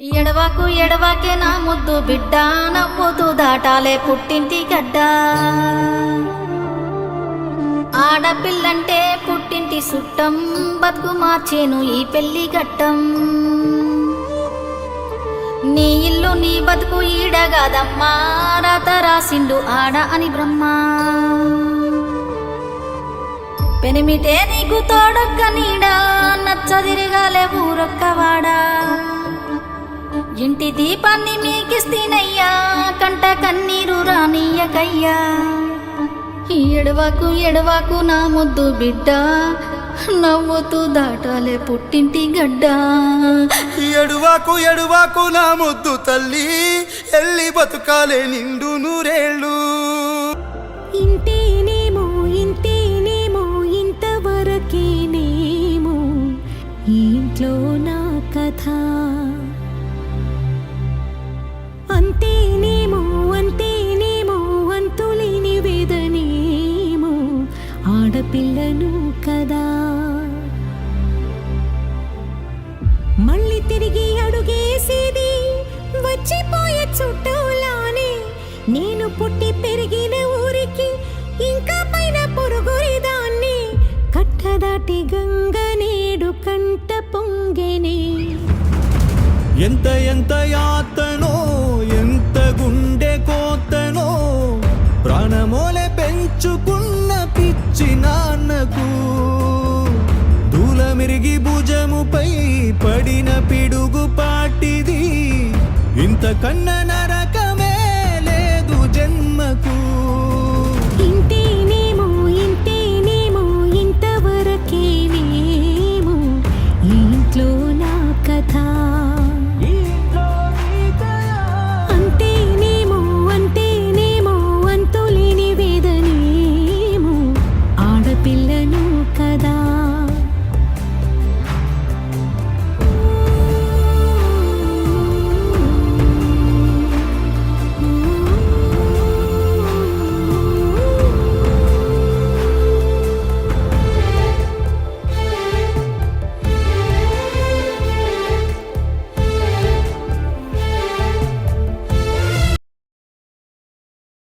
ఎడవాకు ఎడవాకే నా ముద్దు బిడ్డ, నవ్వుతూ దాటాలే పుట్టింటి గడ్డ. ఆడపిల్లంటే పుట్టింటి సుట్టం, బతుకు మార్చేను ఈ పెళ్లి ఘట్టం. నీ ఇల్లు నీ బతుకు ఈడగాదమ్మా, రాత రాసిండు ఆడ అని బ్రహ్మ. పెనిమిటే నీకు తోడొక్క నీడా, నచ్చదిరగాలే ఊరొక్కవాడా. ఇంటి దీపాన్ని మీకిస్తీనయ్యా, కంట కన్నీరు రానియకయ్యా. ఎడవాకు ఎడవాకు నా ముద్దు బిడ్డ, నవ్వుతూ దాటాలే పుట్టింటి గడ్డ. ఎడువాకు ఎడువాకు నా ముద్దు తల్లి, ఎల్లి బతుకాలే నిండు నూరేళ్ళు. ఇంతేనేమో ఇంతేనేమో ఇంతవరకేనేమో ఇంట్లో నా కథ. అంతేనేమో అంతేనేమో అంతులేని వేదనేమో ఆడపిల్లను కదా. మళ్ళీ తిరిగి అడుగేసేది వచ్చిపోయే చుట్టూలానే. నేను పుట్టి పెరిగిన ఊరికి ఇంకా పైన పొరుగురిదాన్ని. కట్టదాటి గంగ నేడు కంట పొంగెనే. ఎంత ఎంత యాతనో, ఎంత గుండె కోతనో, ప్రాణమోలే పెంచుకున్న పిచ్చి నాన్నకు దూలమిరిగి భుజముపై పడిన పిడుగు పాటిది. ఇంతకన్నా